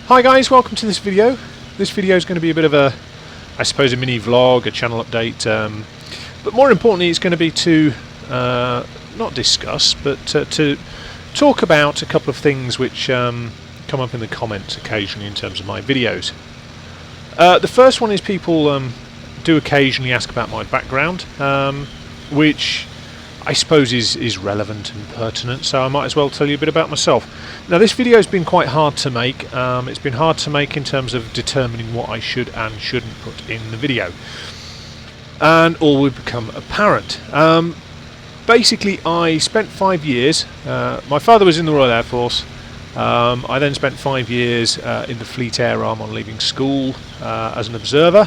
Hi guys, welcome to this video. This video is going to be a bit of a, I suppose, a mini vlog, a channel update, but more importantly it's going to be to not discuss, but to talk about a couple of things which come up in the comments occasionally in terms of my videos. The first one is people do occasionally ask about my background, which I suppose is relevant and pertinent, so I might as well tell you a bit about myself. Now this video has been quite hard to make. It's been hard to make in terms of determining what I should and shouldn't put in the video, and all will become apparent. Basically I spent 5 years, my father was in the Royal Air Force. I then spent 5 years in the Fleet Air Arm on leaving school as an observer.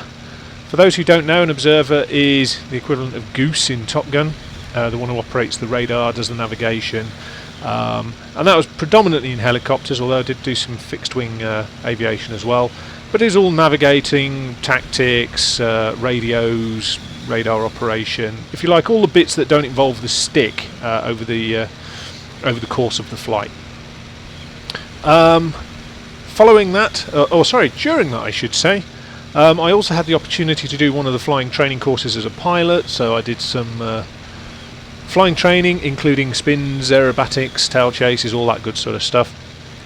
For those who don't know, an observer is the equivalent of Goose in Top Gun. The one who operates the radar, does the navigation, and that was predominantly in helicopters, although I did do some fixed wing aviation as well. But it's all navigating, tactics, radios, radar operation, if you like, all the bits that don't involve the stick over the course of the flight. Following that, during that I should say, I also had the opportunity to do one of the flying training courses as a pilot, so I did some flying training, including spins, aerobatics, tail chases, all that good sort of stuff,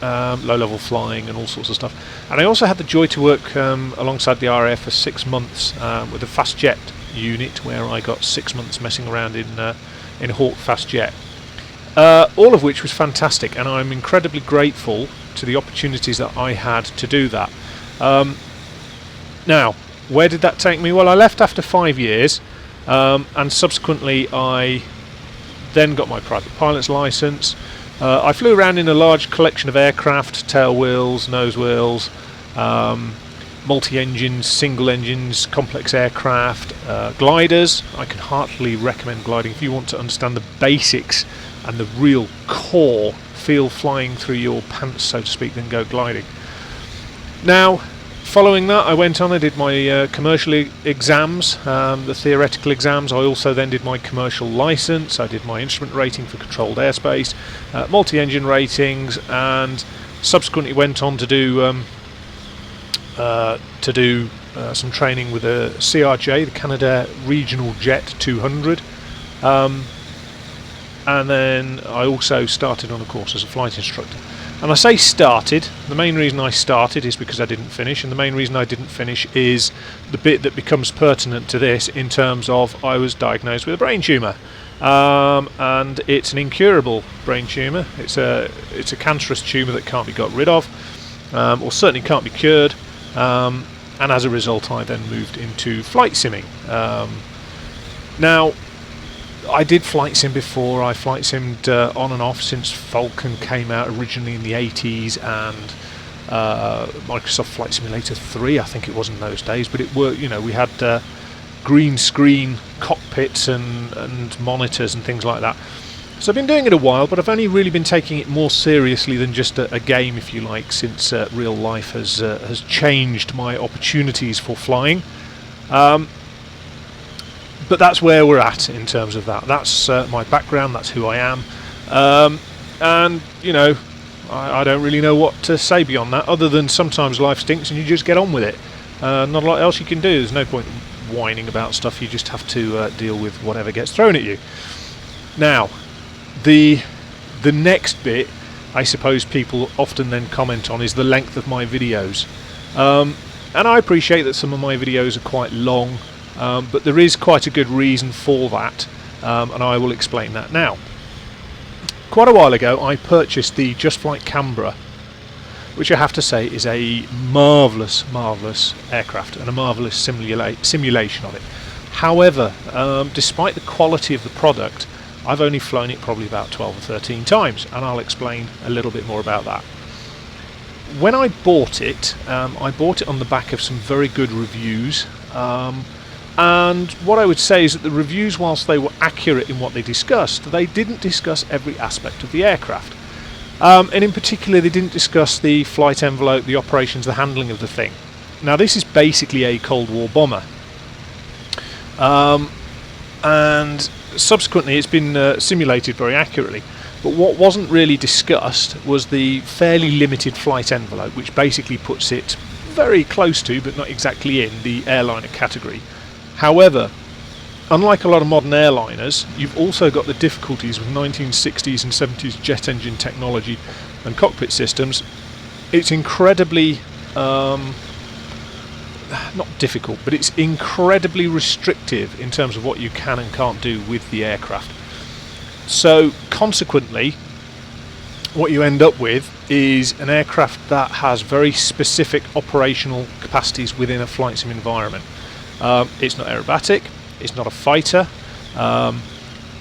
low-level flying and all sorts of stuff. And I also had the joy to work alongside the RAF for 6 months with a fast jet unit, where I got 6 months messing around in Hawk fast jet. All of which was fantastic, and I'm incredibly grateful to the opportunities that I had to do that. Now, where did that take me? Well, I left after 5 years, and subsequently I then got my private pilot's license. I flew around in a large collection of aircraft, tail wheels, nose wheels, multi-engines, single engines, complex aircraft, gliders. I can heartily recommend gliding if you want to understand the basics and the real core, feel flying through your pants, so to speak, then go gliding. Now, following that, I went on, I did my commercial exams, the theoretical exams. I also then did my commercial license. I did my instrument rating for controlled airspace, multi-engine ratings, and subsequently went on to do some training with a CRJ, the Canada Regional Jet 200. And then I also started on a course as a flight instructor. And I say started, the main reason I started is because I didn't finish, and the main reason I didn't finish is the bit that becomes pertinent to this, in terms of I was diagnosed with a brain tumour. And it's an incurable brain tumour. It's a cancerous tumour that can't be got rid of, or certainly can't be cured. And as a result I then moved into flight simming. Now, I did flight sim before. I flight simmed on and off since Falcon came out originally in the 80s, and Microsoft Flight Simulator 3, I think it was in those days. But it were, we had green screen cockpits and monitors and things like that. So I've been doing it a while, but I've only really been taking it more seriously than just a game, if you like, since real life has changed my opportunities for flying. But that's where we're at in terms of that. That's my background, that's who I am. And, I don't really know what to say beyond that, other than sometimes life stinks and you just get on with it. Not a lot else you can do. There's no point whining about stuff. You just have to deal with whatever gets thrown at you. Now, the next bit, I suppose people often then comment on, is the length of my videos. And I appreciate that some of my videos are quite long, but there is quite a good reason for that, and I will explain that now. Quite a while ago I purchased the JustFlight Canberra, which I have to say is a marvellous aircraft and a marvellous simulation of it. However, despite the quality of the product, I've only flown it probably about 12 or 13 times, and I'll explain a little bit more about that. When I bought it on the back of some very good reviews, and what I would say is that the reviews, whilst they were accurate in what they discussed, they didn't discuss every aspect of the aircraft. And in particular, they didn't discuss the flight envelope, the operations, the handling of the thing. Now, this is basically a Cold War bomber. and subsequently it's been simulated very accurately. But what wasn't really discussed was the fairly limited flight envelope, which basically puts it very close to, but not exactly in, the airliner category. However, unlike a lot of modern airliners, you've also got the difficulties with 1960s and 70s jet engine technology and cockpit systems. It's incredibly, not difficult, but it's incredibly restrictive in terms of what you can and can't do with the aircraft. So consequently, what you end up with is an aircraft that has very specific operational capacities within a flight sim environment. It's not aerobatic, it's not a fighter,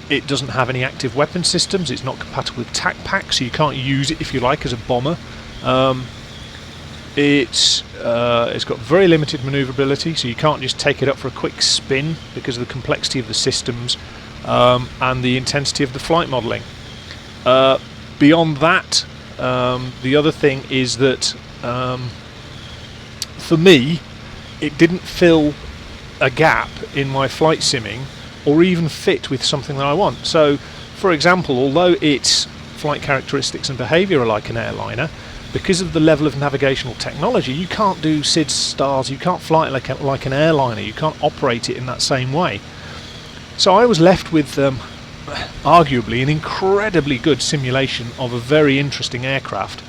it doesn't have any active weapon systems, it's not compatible with TAC pack, so you can't use it if you like as a bomber. It's got very limited manoeuvrability, so you can't just take it up for a quick spin because of the complexity of the systems and the intensity of the flight modelling. Beyond that, the other thing is that for me, it didn't fill a gap in my flight simming or even fit with something that I want. So, for example, although its flight characteristics and behaviour are like an airliner, because of the level of navigational technology, you can't do SIDS stars, you can't fly it like an airliner, you can't operate it in that same way. So I was left with arguably an incredibly good simulation of a very interesting aircraft,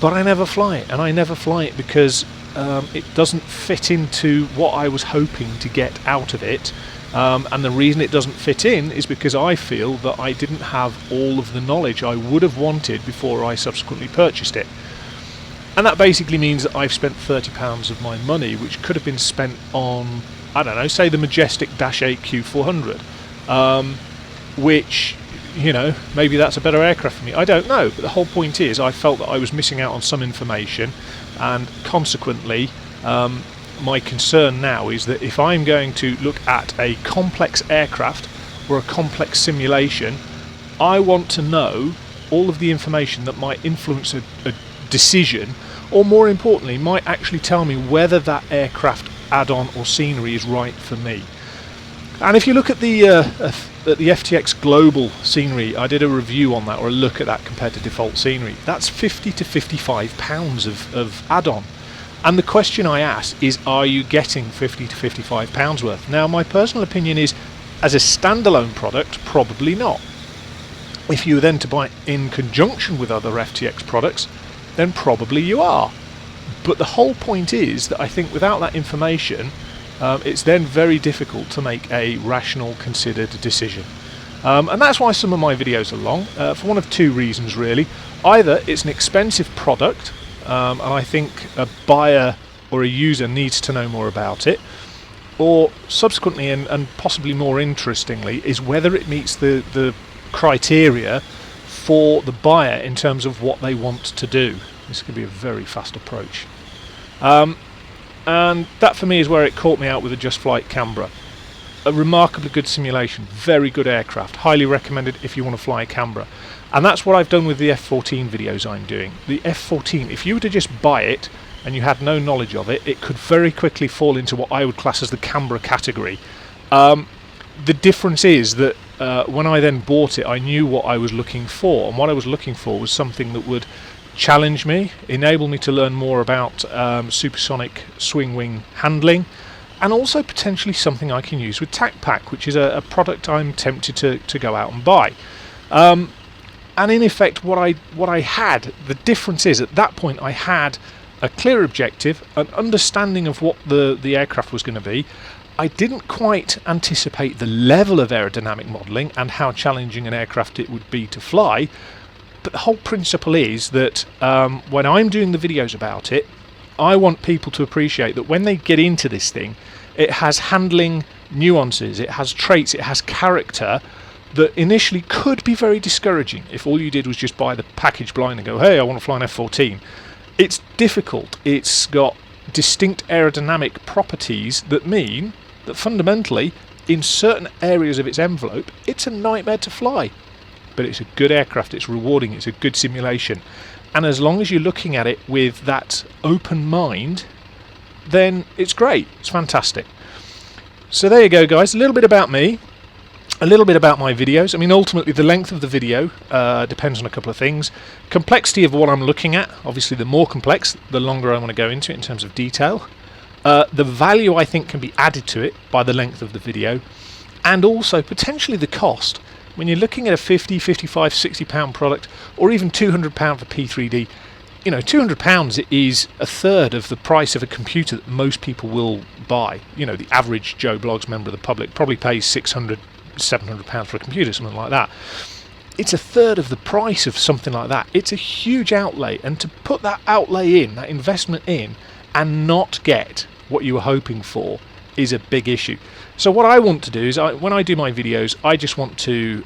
but I never fly it, and I never fly it because it doesn't fit into what I was hoping to get out of it, and the reason it doesn't fit in is because I feel that I didn't have all of the knowledge I would have wanted before I subsequently purchased it. And that basically means that I've spent £30 of my money, which could have been spent on, I don't know, say the majestic Dash 8 Q400, which, you know, maybe that's a better aircraft for me. I don't know, but the whole point is I felt that I was missing out on some information, and consequently my concern now is that if I'm going to look at a complex aircraft or a complex simulation, I want to know all of the information that might influence a decision, or more importantly might actually tell me whether that aircraft add-on or scenery is right for me. And if you look at the FTX global scenery, I did a review on that, or a look at that compared to default scenery. That's £50 to £55 of add-on. And the question I ask is, are you getting £50 to £55 worth? Now, my personal opinion is, as a standalone product, probably not. If you were then to buy it in conjunction with other FTX products, then probably you are. But the whole point is that I think without that information, it's then very difficult to make a rational, considered decision. And that's why some of my videos are long, for one of two reasons really. Either it's an expensive product, and I think a buyer or a user needs to know more about it, or subsequently, and possibly more interestingly, is whether it meets the criteria for the buyer in terms of what they want to do. This could be a very fast approach. And that for me is where it caught me out with the JustFlight Canberra. A remarkably good simulation, very good aircraft, highly recommended if you want to fly a Canberra. And that's what I've done with the F14 videos I'm doing. The F14, if you were to just buy it and you had no knowledge of it, it could very quickly fall into what I would class as the Canberra category. The difference is that when I then bought it, I knew what I was looking for, and what I was looking for was something that would challenge me, enable me to learn more about supersonic swing wing handling, and also potentially something I can use with TAC pack, which is a product I'm tempted to go out and buy. And in effect, what I had, the difference is at that point I had a clear objective, an understanding of what the aircraft was going to be. I didn't quite anticipate the level of aerodynamic modelling and how challenging an aircraft it would be to fly, but the whole principle is that when I'm doing the videos about it, I want people to appreciate that when they get into this thing, it has handling nuances, it has traits, it has character that initially could be very discouraging if all you did was just buy the package blind and go, hey, I want to fly an F14. It's difficult. It's got distinct aerodynamic properties that mean that fundamentally, in certain areas of its envelope, it's a nightmare to fly. But it's a good aircraft, it's rewarding, it's a good simulation. And as long as you're looking at it with that open mind, then it's great, it's fantastic. So there you go, guys, a little bit about me. A little bit about my videos. I mean, ultimately the length of the video depends on a couple of things. Complexity of what I'm looking at. Obviously the more complex, the longer I want to go into it in terms of detail. The value I think can be added to it by the length of the video, and also potentially the cost. When you're looking at a 50, 55, 60 pound product, or even 200 pound for P3D, you know, 200 pounds is a third of the price of a computer that most people will buy. You know, the average Joe Blogs member of the public probably pays 600, 700 pounds for a computer, something like that. It's a third of the price of something like that. It's a huge outlay, and to put that outlay in, that investment in, and not get what you were hoping for is a big issue. So what I want to do is, when I do my videos, I just want to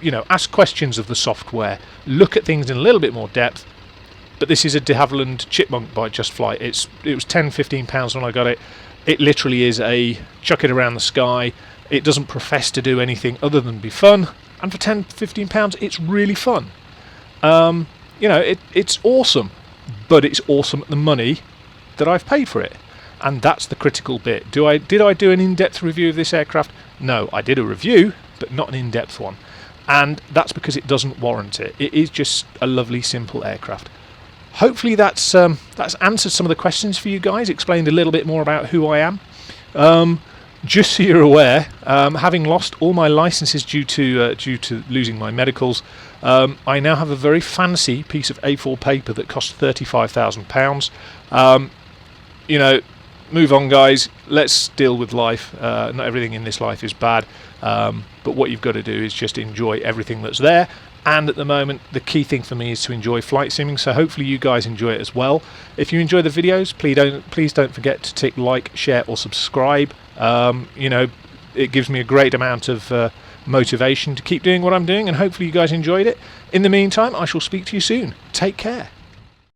you know, ask questions of the software, look at things in a little bit more depth. But this is a de Havilland Chipmunk by JustFlight. It was £10–15 when I got it. It literally is a chuck it around the sky. It doesn't profess to do anything other than be fun, and for £10–15 it's really fun. You know, it's awesome, but it's awesome at the money that I've paid for it, and that's the critical bit. Did I do an in-depth review of this aircraft? No, I did a review, but not an in-depth one, and that's because it doesn't warrant it. It is just a lovely, simple aircraft. Hopefully that's answered some of the questions for you guys, explained a little bit more about who I am. Just so you're aware, having lost all my licenses due to losing my medicals, I now have a very fancy piece of A4 paper that costs £35,000. You know, move on, guys. Let's deal with life. Not everything in this life is bad, but what you've got to do is just enjoy everything that's there. And at the moment, the key thing for me is to enjoy flight simming, so hopefully you guys enjoy it as well. If you enjoy the videos, please don't forget to tick like, share or subscribe. You know, it gives me a great amount of motivation to keep doing what I'm doing, and hopefully you guys enjoyed it. In the meantime, I shall speak to you soon. Take care.